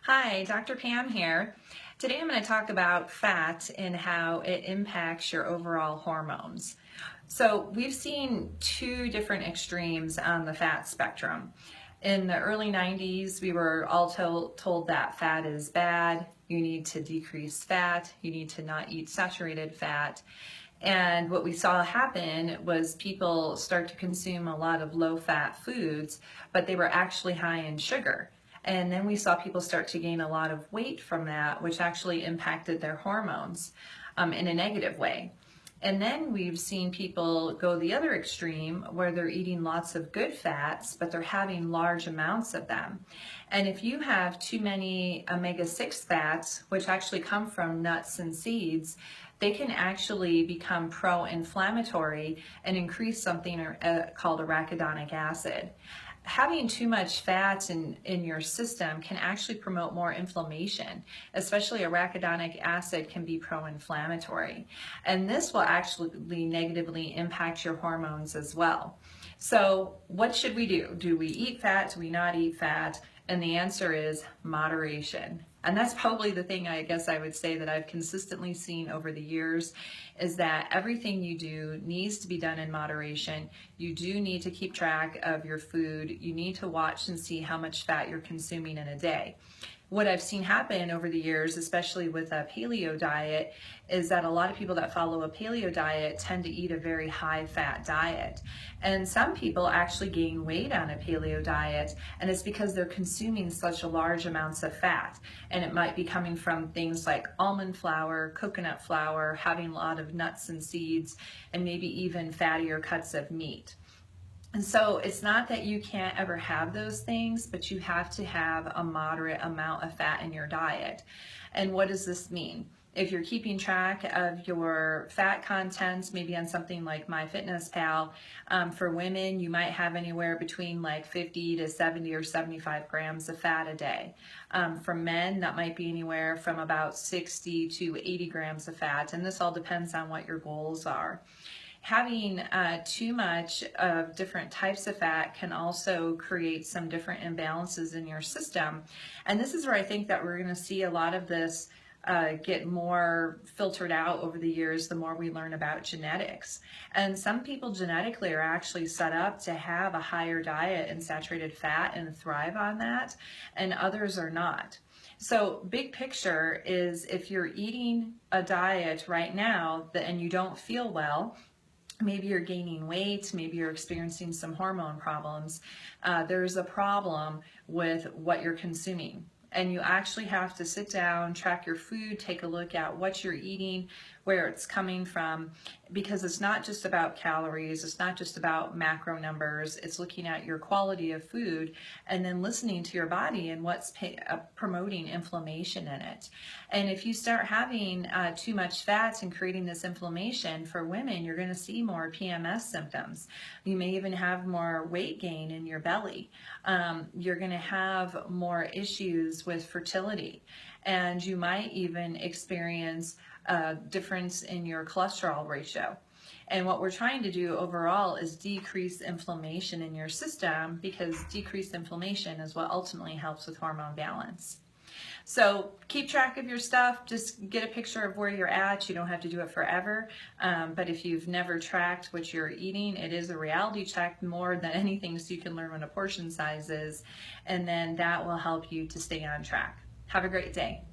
Hi, Dr. Pam here. Today I'm going to talk about fat and how it impacts your overall hormones. So we've seen two different extremes on the fat spectrum. In the early 90s, we were all told that fat is bad, you need to decrease fat, you need to not eat saturated fat. And what we saw happen was people start to consume a lot of low-fat foods, but they were actually high in sugar. And then we saw people start to gain a lot of weight from that, which actually impacted their hormones in a negative way. And then we've seen people go the other extreme where they're eating lots of good fats, but they're having large amounts of them. And if you have too many omega-6 fats, which actually come from nuts and seeds, they can actually become pro-inflammatory and increase something called arachidonic acid. Having too much fat in your system can actually promote more inflammation, especially arachidonic acid can be pro-inflammatory. And this will actually negatively impact your hormones as well. So what should we do? Do we eat fat? Do we not eat fat? And the answer is moderation. And that's probably the thing I guess I would say that I've consistently seen over the years is that everything you do needs to be done in moderation. You do need to keep track of your food. You need to watch and see how much fat you're consuming in a day. What I've seen happen over the years, especially with a paleo diet, is that a lot of people that follow a paleo diet tend to eat a very high fat diet. And some people actually gain weight on a paleo diet, and it's because they're consuming such large amounts of fat. And it might be coming from things like almond flour, coconut flour, having a lot of nuts and seeds, and maybe even fattier cuts of meat. And so it's not that you can't ever have those things, but you have to have a moderate amount of fat in your diet. And what does this mean? If you're keeping track of your fat contents, maybe on something like MyFitnessPal, for women, you might have anywhere between like 50 to 70 or 75 grams of fat a day. For men, that might be anywhere from about 60 to 80 grams of fat, and this all depends on what your goals are. Having too much of different types of fat can also create some different imbalances in your system. And this is where I think that we're going to see a lot of this get more filtered out over the years the more we learn about genetics. And some people genetically are actually set up to have a higher diet in saturated fat and thrive on that, and others are not. So big picture is if you're eating a diet right now and you don't feel well, maybe you're gaining weight, maybe you're experiencing some hormone problems, there's a problem with what you're consuming. And you actually have to sit down, track your food, take a look at what you're eating, where it's coming from, because it's not just about calories, it's not just about macro numbers, it's looking at your quality of food and then listening to your body and what's promoting inflammation in it. And if you start having too much fat and creating this inflammation, for women, you're going to see more PMS symptoms. You may even have more weight gain in your belly. You're going to have more issues with fertility, and you might even experience a difference in your cholesterol ratio. And what we're trying to do overall is decrease inflammation in your system, because decreased inflammation is what ultimately helps with hormone balance. So keep track of your stuff, just get a picture of where you're at. You don't have to do it forever, but if you've never tracked what you're eating, it is a reality check more than anything, so you can learn what a portion size is, and then that will help you to stay on track. Have a great day.